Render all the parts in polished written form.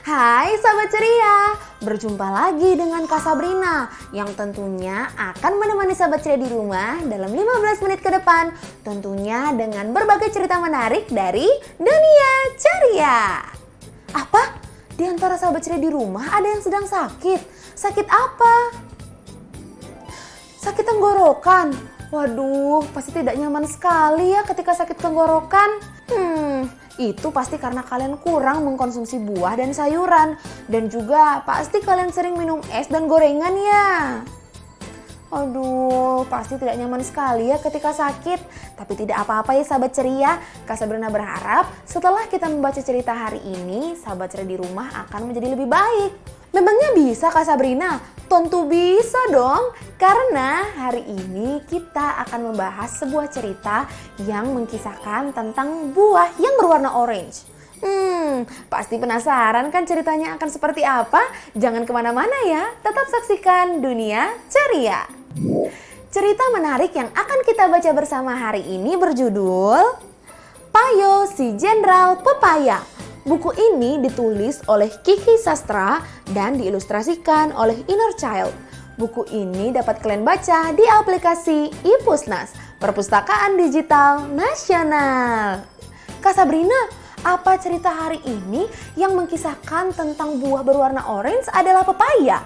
Hai Sahabat Ceria, berjumpa lagi dengan Kak Sabrina yang tentunya akan menemani Sahabat Ceria di rumah dalam 15 menit ke depan. Tentunya dengan berbagai cerita menarik dari dunia ceria. Apa? Di antara Sahabat Ceria di rumah ada yang sedang sakit? Sakit apa? Sakit tenggorokan? Waduh, pasti tidak nyaman sekali ya ketika sakit tenggorokan. Itu pasti karena kalian kurang mengkonsumsi buah dan sayuran. Dan juga pasti kalian sering minum es dan gorengan ya. Aduh, pasti tidak nyaman sekali ya ketika sakit. Tapi tidak apa-apa ya Sahabat Ceria. Kak Sabrina berharap setelah kita membaca cerita hari ini, Sahabat Ceria di rumah akan menjadi lebih baik. Memangnya bisa Kak Sabrina? Tentu bisa dong, karena hari ini kita akan membahas sebuah cerita yang mengkisahkan tentang buah yang berwarna orange. Pasti penasaran kan ceritanya akan seperti apa? Jangan kemana-mana ya, tetap saksikan Dunia Ceria. Cerita menarik yang akan kita baca bersama hari ini berjudul Payo si Jenderal Pepaya. Buku ini ditulis oleh Kiki Sastra dan diilustrasikan oleh Inner Child. Buku ini dapat kalian baca di aplikasi iPusnas, Perpustakaan Digital Nasional. Kak Sabrina, apa cerita hari ini yang mengkisahkan tentang buah berwarna orange adalah pepaya?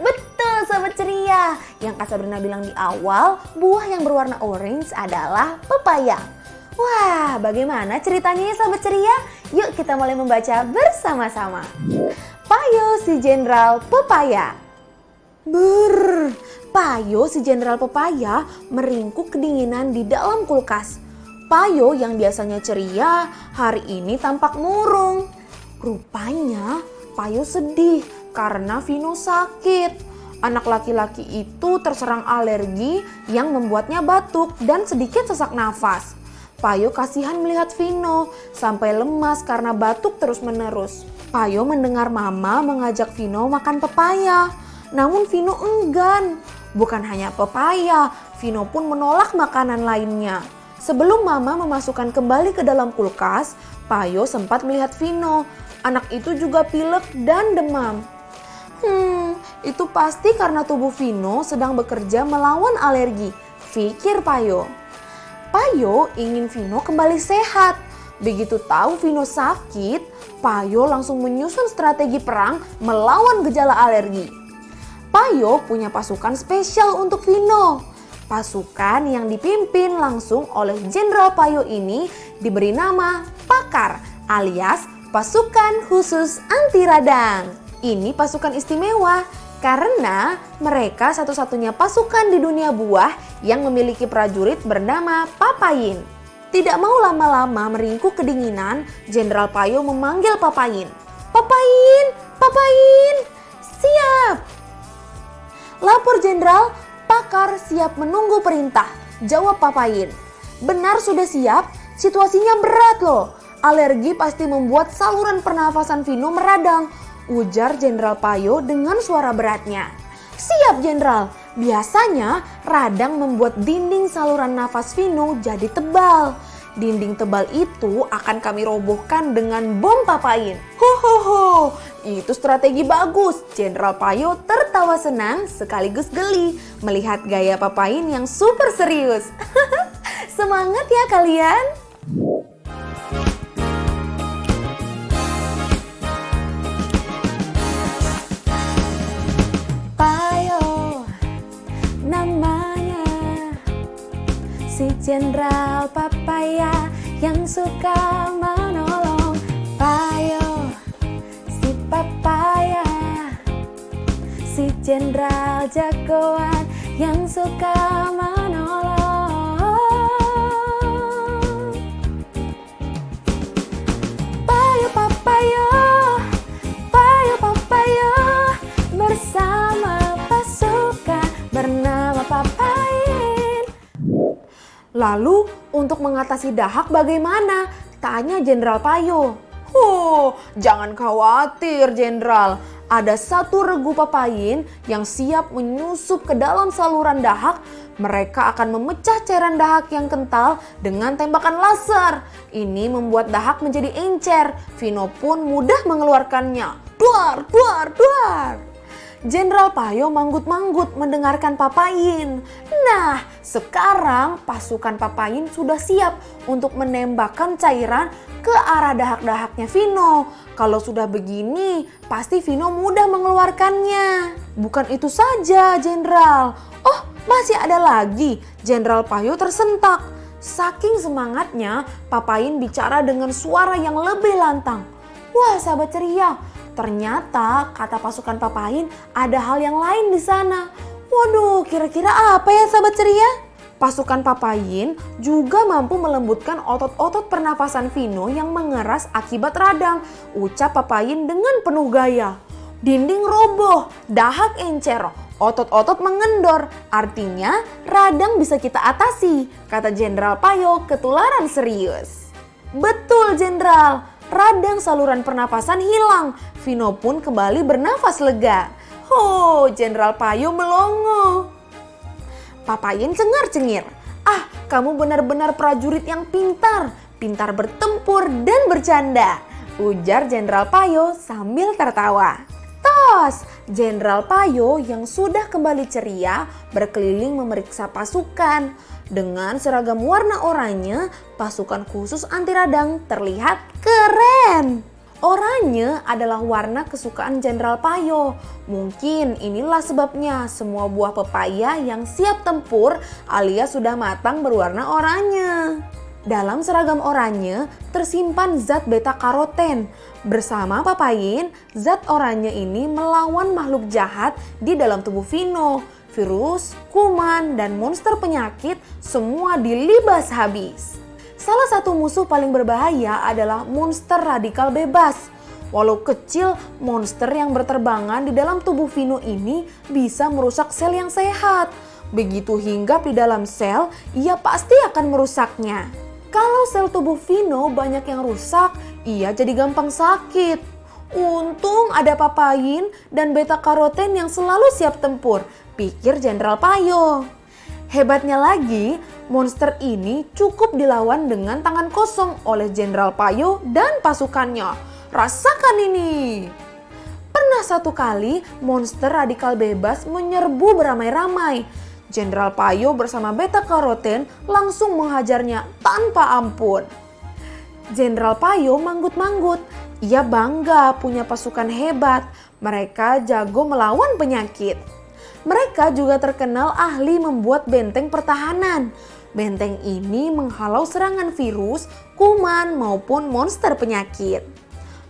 Betul Sahabat Ceria, yang Kak Sabrina bilang di awal, buah yang berwarna orange adalah pepaya. Wah, bagaimana ceritanya ya Sahabat Ceria? Yuk kita mulai membaca bersama-sama. Payo si Jenderal Pepaya. Payo si Jenderal Pepaya meringkuk kedinginan di dalam kulkas. Payo yang biasanya ceria, hari ini tampak murung. Rupanya Payo sedih karena Vino sakit. Anak laki-laki itu terserang alergi yang membuatnya batuk dan sedikit sesak nafas. Payo kasihan melihat Vino sampai lemas karena batuk terus-menerus. Payo mendengar Mama mengajak Vino makan pepaya. Namun Vino enggan. Bukan hanya pepaya, Vino pun menolak makanan lainnya. Sebelum Mama memasukkan kembali ke dalam kulkas, Payo sempat melihat Vino. Anak itu juga pilek dan demam. Itu pasti karena tubuh Vino sedang bekerja melawan alergi, pikir Payo. Payo ingin Vino kembali sehat. Begitu tahu Vino sakit, Payo langsung menyusun strategi perang melawan gejala alergi. Payo punya pasukan spesial untuk Vino. Pasukan yang dipimpin langsung oleh Jenderal Payo ini diberi nama Pakar alias Pasukan Khusus Anti Radang. Ini pasukan istimewa karena mereka satu-satunya pasukan di dunia buah yang memiliki prajurit bernama Papayin. Tidak mau lama-lama meringkuk kedinginan, Jenderal Payo memanggil Papayin. Papayin, Papayin, siap! Lapor Jenderal, Pakar siap menunggu perintah, jawab Papayin. Benar sudah siap, situasinya berat loh. Alergi pasti membuat saluran pernafasan Vino meradang, ujar Jenderal Payo dengan suara beratnya. Siap Jenderal, biasanya radang membuat dinding saluran nafas Vino jadi tebal. Dinding tebal itu akan kami robohkan dengan bom Papayin. Hohoho, itu strategi bagus. Jenderal Payo tertawa senang sekaligus geli melihat gaya Papayin yang super serius. Semangat ya kalian. Si Jenderal Pepaya yang suka menolong. Payo si Pepaya, si Jenderal jagoan yang suka menolong. Payo Papayo, Payo Papayo, bersama pasukan bernama Papayin. Lalu untuk mengatasi dahak bagaimana? Tanya Jenderal Payo. Jangan khawatir Jenderal. ada satu regu Papayin yang siap menyusup ke dalam saluran dahak. Mereka akan memecah cairan dahak yang kental dengan tembakan laser. Ini membuat dahak menjadi encer. Vino pun mudah mengeluarkannya. Duar, duar, duar. Jenderal Payo manggut-manggut mendengarkan Papayin. Nah, sekarang pasukan Papayin sudah siap untuk menembakkan cairan ke arah dahak-dahaknya Vino. Kalau sudah begini, pasti Vino mudah mengeluarkannya. Bukan itu saja, Jenderal. Oh, masih ada lagi. Jenderal Payo tersentak. Saking semangatnya, Papayin bicara dengan suara yang lebih lantang. Wah, sahabat ceria. Ternyata kata pasukan Papayin ada hal yang lain di sana. Waduh, kira-kira apa ya sahabat ceria? Pasukan Papayin juga mampu melembutkan otot-otot pernapasan Vino yang mengeras akibat radang. Ucap Papayin dengan penuh gaya. Dinding roboh, dahak encer, otot-otot mengendor. Artinya radang bisa kita atasi, kata Jenderal Payo ketularan serius. Betul Jenderal, radang saluran pernapasan hilang. Vino pun kembali bernafas lega. Oh, Jenderal Payo melongo. Papayin cengar-cengir. Ah, kamu benar-benar prajurit yang pintar. Pintar bertempur dan bercanda, ujar Jenderal Payo sambil tertawa. Tos, Jenderal Payo yang sudah kembali ceria berkeliling memeriksa pasukan. Dengan seragam warna oranye, pasukan khusus anti radang terlihat keren. Oranye adalah warna kesukaan Jenderal Payo. Mungkin inilah sebabnya semua buah pepaya yang siap tempur alias sudah matang berwarna oranye. Dalam seragam oranye tersimpan zat beta karoten. Bersama Papayin, zat oranye ini melawan makhluk jahat di dalam tubuh Vino. Virus, kuman, dan monster penyakit semua dilibas habis. Salah satu musuh paling berbahaya adalah monster radikal bebas. Walau kecil, monster yang berterbangan di dalam tubuh Vino ini bisa merusak sel yang sehat. Begitu hinggap di dalam sel, ia pasti akan merusaknya. Kalau sel tubuh Vino banyak yang rusak, ia jadi gampang sakit. Untung ada Papayin dan beta karoten yang selalu siap tempur, pikir Jenderal Payo. Hebatnya lagi, monster ini cukup dilawan dengan tangan kosong oleh Jenderal Payo dan pasukannya. Rasakan ini. Pernah satu kali monster radikal bebas menyerbu beramai-ramai. Jenderal Payo bersama beta karoten langsung menghajarnya tanpa ampun. Jenderal Payo manggut-manggut. Ia bangga punya pasukan hebat. Mereka jago melawan penyakit. Mereka juga terkenal ahli membuat benteng pertahanan. Benteng ini menghalau serangan virus, kuman maupun monster penyakit.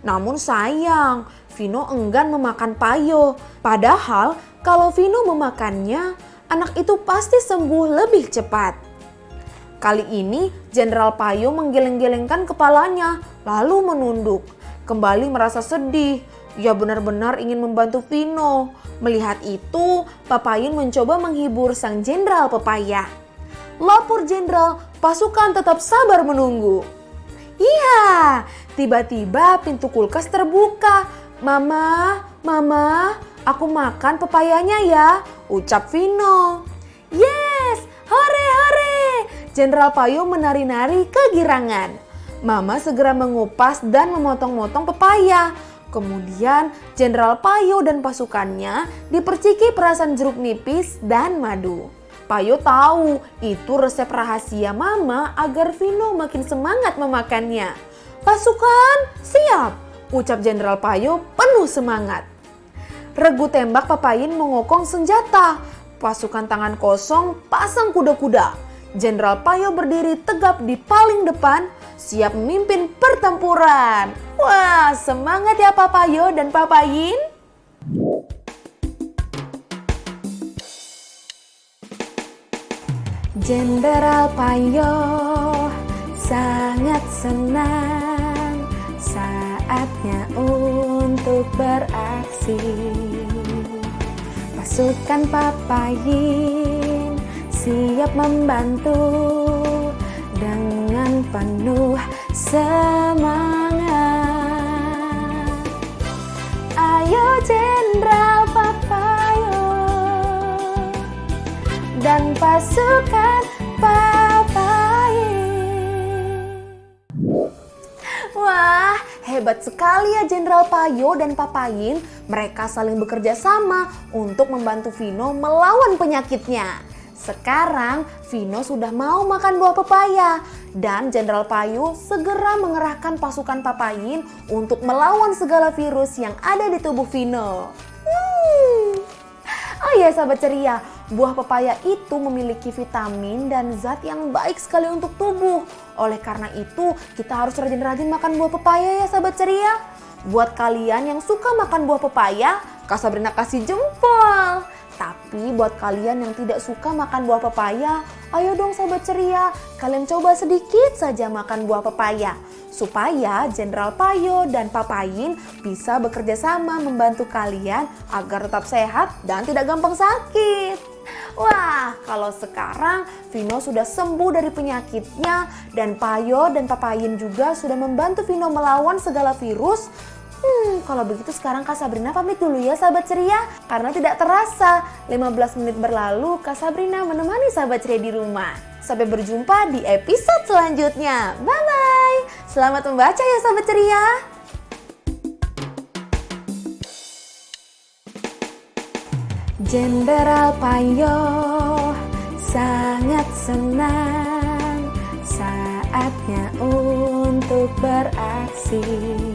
Namun sayang, Vino enggan memakan Payo. Padahal kalau Vino memakannya, anak itu pasti sembuh lebih cepat. Kali ini Jenderal Payo menggeleng-gelengkan kepalanya lalu menunduk. Kembali merasa sedih. Ia benar-benar ingin membantu Vino. Melihat itu, Papayin mencoba menghibur sang Jenderal Pepaya. Lapor Jenderal, pasukan tetap sabar menunggu. Iya, tiba-tiba pintu kulkas terbuka. Mama, aku makan pepayanya ya, ucap Vino. Yes, hore hore. Jenderal Payo menari-nari kegirangan. Mama segera mengupas dan memotong-motong pepaya. Kemudian Jenderal Payo dan pasukannya diperciki perasan jeruk nipis dan madu. Payo tahu itu resep rahasia Mama agar Vino makin semangat memakannya. Pasukan siap, ucap Jenderal Payo penuh semangat. Regu tembak Papayin mengokong senjata. Pasukan tangan kosong pasang kuda-kuda. Jenderal Payo berdiri tegap di paling depan, siap memimpin pertempuran. Wah, semangat ya Papayo dan Papayin. Jenderal Payo sangat senang, saatnya untuk beraksi. Pasukan Papayin siap membantu dengan penuh semangat. Ayo pasukan Papayin. Wah, hebat sekali ya Jenderal Payo dan Papayin. Mereka saling bekerja sama untuk membantu Vino melawan penyakitnya. Sekarang Vino sudah mau makan buah pepaya dan Jenderal Payo segera mengerahkan pasukan Papayin untuk melawan segala virus yang ada di tubuh Vino. Oh iya sahabat ceria, buah pepaya itu memiliki vitamin dan zat yang baik sekali untuk tubuh. Oleh karena itu, kita harus rajin-rajin makan buah pepaya ya sahabat ceria. Buat kalian yang suka makan buah pepaya, Kak Sabrina kasih jempol. Tapi buat kalian yang tidak suka makan buah pepaya, ayo dong sahabat ceria, kalian coba sedikit saja makan buah pepaya. Supaya Jenderal Payo dan Papayin bisa bekerja sama membantu kalian agar tetap sehat dan tidak gampang sakit. Wah, kalau sekarang Vino sudah sembuh dari penyakitnya dan Payo dan Papayin juga sudah membantu Vino melawan segala virus. Kalau begitu sekarang Kak Sabrina pamit dulu ya sahabat ceria. Karena tidak terasa 15 menit berlalu Kak Sabrina menemani sahabat ceria di rumah. Sampai berjumpa di episode selanjutnya. Bye-bye. Selamat membaca ya sahabat ceria. Jenderal Payo sangat senang saatnya untuk beraksi.